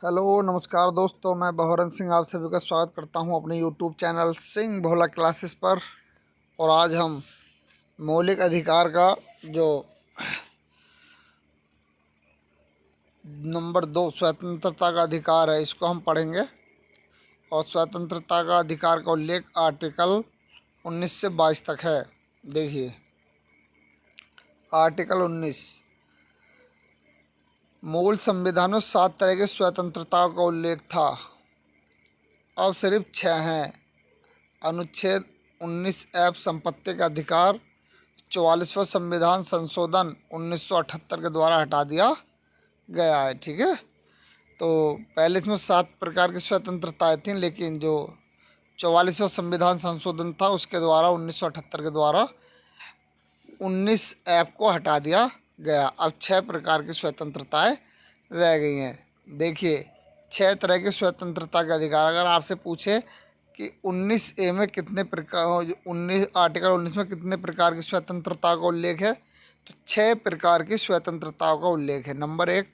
Hello नमस्कार दोस्तों, मैं बहोरन सिंह आप सभी का स्वागत करता हूं अपने यूट्यूब चैनल सिंह भोला क्लासेस पर। और आज हम मौलिक अधिकार का जो नंबर 2 स्वतंत्रता का अधिकार है, इसको हम पढ़ेंगे। और स्वतंत्रता का अधिकार का उल्लेख आर्टिकल 19 से 22 तक है। देखिए, आर्टिकल 19, मूल संविधान में 7 तरह की स्वतंत्रताओं का उल्लेख था, अब सिर्फ 6 हैं। अनुच्छेद 19 संपत्ति का अधिकार 44वां संविधान संशोधन 1978 के द्वारा हटा दिया गया है। ठीक है, तो पहले इसमें 7 प्रकार की स्वतंत्रताएं थीं, लेकिन जो 44वां संविधान संशोधन था उसके द्वारा 1978 के द्वारा 19 को हटा दिया गया। अब 6 प्रकार की स्वतंत्रताएं रह गई हैं। देखिए, 6 तरह की स्वतंत्रता के अधिकार अगर आपसे पूछे कि 19A में कितने प्रकार, 19 आर्टिकल 19 में कितने प्रकार की स्वतंत्रता का उल्लेख है, तो 6 प्रकार की स्वतंत्रताओं का उल्लेख है। नंबर 1,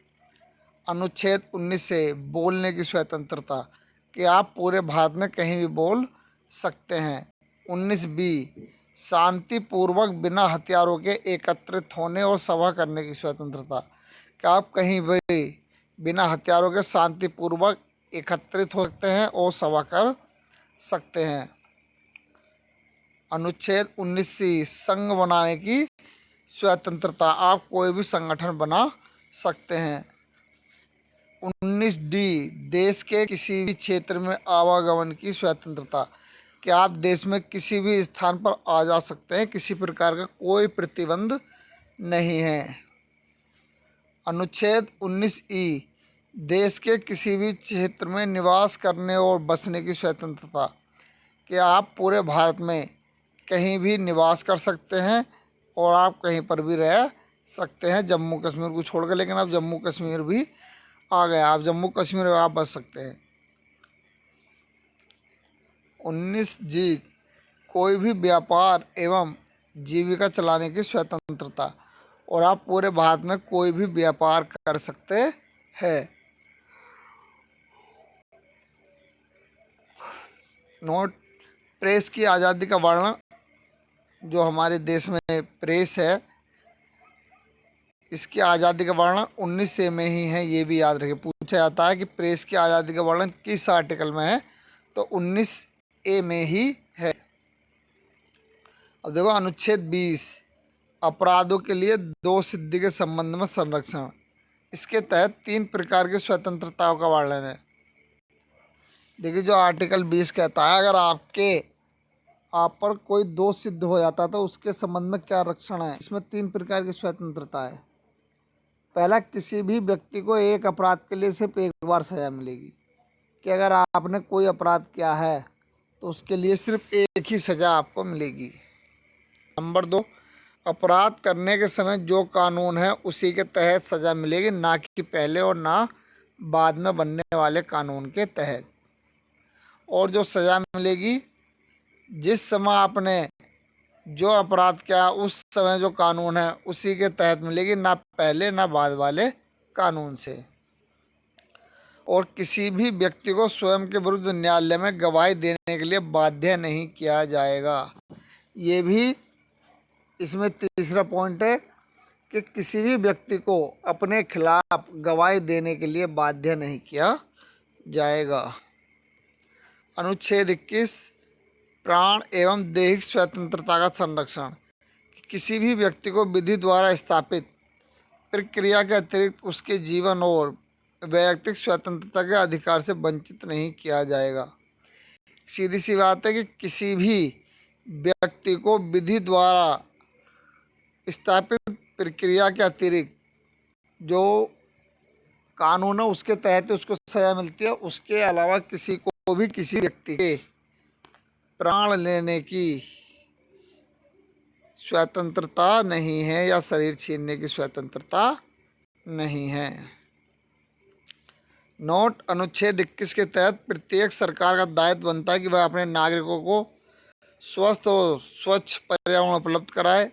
अनुच्छेद 19 से बोलने की स्वतंत्रता, कि आप पूरे भारत में कहीं भी बोल सकते हैं। 19B, शांतिपूर्वक बिना हथियारों के एकत्रित होने और सभा करने की स्वतंत्रता, कि आप कहीं भी बिना हथियारों के शांतिपूर्वक एकत्रित हो सकते हैं और सभा कर सकते हैं। अनुच्छेद 19C, संघ बनाने की स्वतंत्रता, आप कोई भी संगठन बना सकते हैं। 19D, देश के किसी भी क्षेत्र में आवागमन की स्वतंत्रता, कि आप देश में किसी भी स्थान पर आ जा सकते हैं, किसी प्रकार का कोई प्रतिबंध नहीं है। अनुच्छेद 19E, देश के किसी भी क्षेत्र में निवास करने और बसने की स्वतंत्रता, कि आप पूरे भारत में कहीं भी निवास कर सकते हैं और आप कहीं पर भी रह सकते हैं, जम्मू कश्मीर को छोड़कर। लेकिन अब जम्मू कश्मीर भी आ गया, आप जम्मू कश्मीर में आप बस सकते हैं। 19G, कोई भी व्यापार एवं जीविका चलाने की स्वतंत्रता, और आप पूरे भारत में कोई भी व्यापार कर सकते हैं। नोट, प्रेस की आज़ादी का वर्णन, जो हमारे देश में प्रेस है, इसकी आज़ादी का वर्णन 19A में ही है, ये भी याद रखिए। पूछा जाता है कि प्रेस की आज़ादी का वर्णन किस आर्टिकल में है, तो 19A में ही है। अब देखो, अनुच्छेद 20, अपराधों के लिए दोष सिद्धि के संबंध में संरक्षण, इसके तहत 3 प्रकार की स्वतंत्रताओं का वर्णन है। देखिए, जो आर्टिकल 20 कहता है, अगर आप पर कोई दोष सिद्ध हो जाता है तो उसके संबंध में क्या रक्षण है। इसमें 3 प्रकार की स्वतंत्रता है। पहला, किसी भी व्यक्ति को एक अपराध के लिए सिर्फ एक बार सजा मिलेगी, कि अगर आपने कोई अपराध किया है तो उसके लिए सिर्फ एक ही सजा आपको मिलेगी। नंबर 2, अपराध करने के समय जो कानून है उसी के तहत सजा मिलेगी, ना कि पहले और ना बाद में बनने वाले कानून के तहत। और जो सजा मिलेगी, जिस समय आपने जो अपराध किया उस समय जो कानून है उसी के तहत मिलेगी, ना पहले ना बाद वाले कानून से। और किसी भी व्यक्ति को स्वयं के विरुद्ध न्यायालय में गवाही देने के लिए बाध्य नहीं किया जाएगा। ये भी इसमें तीसरा पॉइंट है कि किसी भी व्यक्ति को अपने खिलाफ गवाही देने के लिए बाध्य नहीं किया जाएगा। अनुच्छेद 21, प्राण एवं दैहिक स्वतंत्रता का संरक्षण, किसी भी व्यक्ति को विधि द्वारा स्थापित प्रक्रिया के अतिरिक्त उसके जीवन और वैयक्तिक स्वतंत्रता के अधिकार से वंचित नहीं किया जाएगा। सीधी सी बात है कि किसी भी व्यक्ति को विधि द्वारा स्थापित प्रक्रिया के अतिरिक्त जो कानून है उसके तहत उसको सजा मिलती है, उसके अलावा किसी को भी किसी व्यक्ति के प्राण लेने की स्वतंत्रता नहीं है या शरीर छीनने की स्वतंत्रता नहीं है। नोट, अनुच्छेद 21 के तहत प्रत्येक सरकार का दायित्व बनता है कि वह अपने नागरिकों को स्वस्थ और स्वच्छ पर्यावरण उपलब्ध कराए।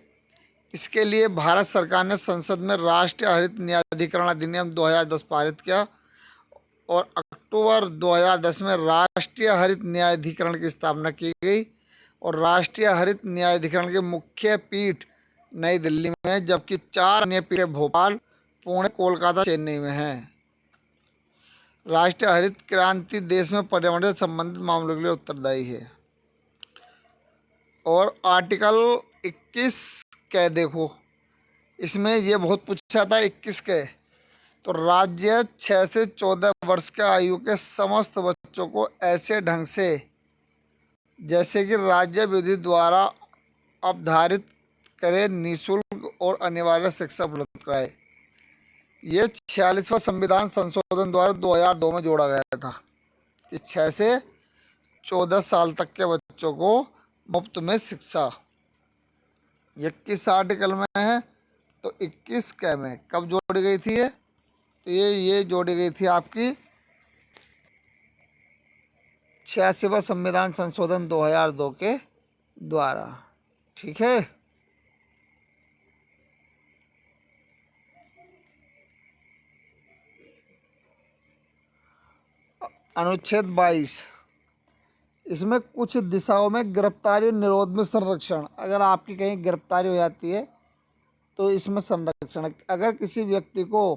इसके लिए भारत सरकार ने संसद में राष्ट्रीय हरित न्यायाधिकरण अधिनियम 2010 पारित किया। और अक्टूबर 2010 में राष्ट्रीय हरित न्यायाधिकरण की स्थापना की गई और राष्ट्रीय हरित न्यायाधिकरण के मुख्य पीठ नई दिल्ली में है, जबकि 4 अन्य पीठें भोपाल, पुणे, कोलकाता, चेन्नई में हैं। राष्ट्रीय हरित क्रांति देश में पर्यावरण से संबंधित मामलों के लिए उत्तरदायी है। और आर्टिकल 21 के देखो, इसमें ये बहुत पूछा था 21 के। तो राज्य 6 से 14 वर्ष के आयु के समस्त बच्चों को ऐसे ढंग से जैसे कि राज्य विधि द्वारा अवधारित करे निःशुल्क और अनिवार्य शिक्षा उपलब्ध कराए। ये 46वां संविधान संशोधन द्वारा 2002 में जोड़ा गया था कि 6 से 14 साल तक के बच्चों को मुफ्त में शिक्षा। ये किस आर्टिकल में है? तो 21 के में। कब जोड़ी गई थी ये? तो ये जोड़ी गई थी आपकी 86वां संविधान संशोधन 2002 के द्वारा। ठीक है। अनुच्छेद 22, इसमें कुछ दिशाओं में गिरफ्तारी निरोध में संरक्षण। अगर आपकी कहीं गिरफ्तारी हो जाती है तो इसमें संरक्षण। अगर किसी व्यक्ति को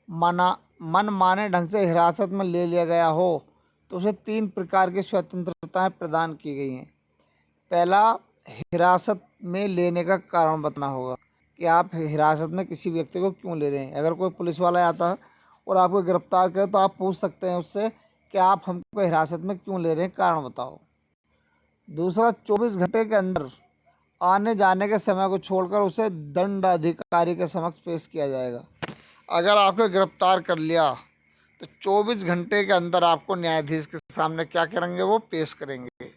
मन माने ढंग से हिरासत में ले लिया गया हो तो उसे 3 प्रकार की स्वतंत्रताएं प्रदान की गई हैं। पहला, हिरासत में लेने का कारण बताना होगा कि आप हिरासत में किसी व्यक्ति को क्यों ले रहे हैं। अगर कोई पुलिस वाला आता है और आपको गिरफ्तार करे तो आप पूछ सकते हैं उससे कि आप हमको हिरासत में क्यों ले रहे हैं, कारण बताओ। दूसरा, 24 घंटे के अंदर आने जाने के समय को छोड़कर उसे दंड अधिकारी के समक्ष पेश किया जाएगा। अगर आपको गिरफ्तार कर लिया तो 24 घंटे के अंदर आपको न्यायाधीश के सामने क्या करेंगे? वो पेश करेंगे।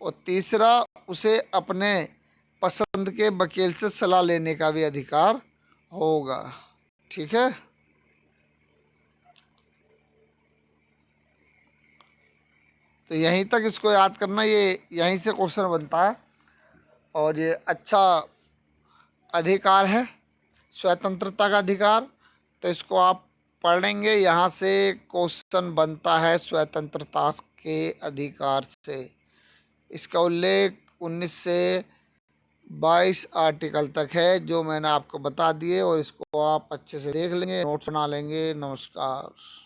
और तीसरा, उसे अपने पसंद के वकील से सलाह लेने का भी अधिकार होगा। ठीक है। तो यहीं तक इसको याद करना, ये यहीं से क्वेश्चन बनता है और ये अच्छा अधिकार है, स्वतंत्रता का अधिकार। तो इसको आप पढ़ेंगे, यहाँ से क्वेश्चन बनता है स्वतंत्रता के अधिकार से। इसका उल्लेख 19 से 22 आर्टिकल तक है जो मैंने आपको बता दिए और इसको आप अच्छे से देख लेंगे, नोट्स बना लेंगे। नमस्कार।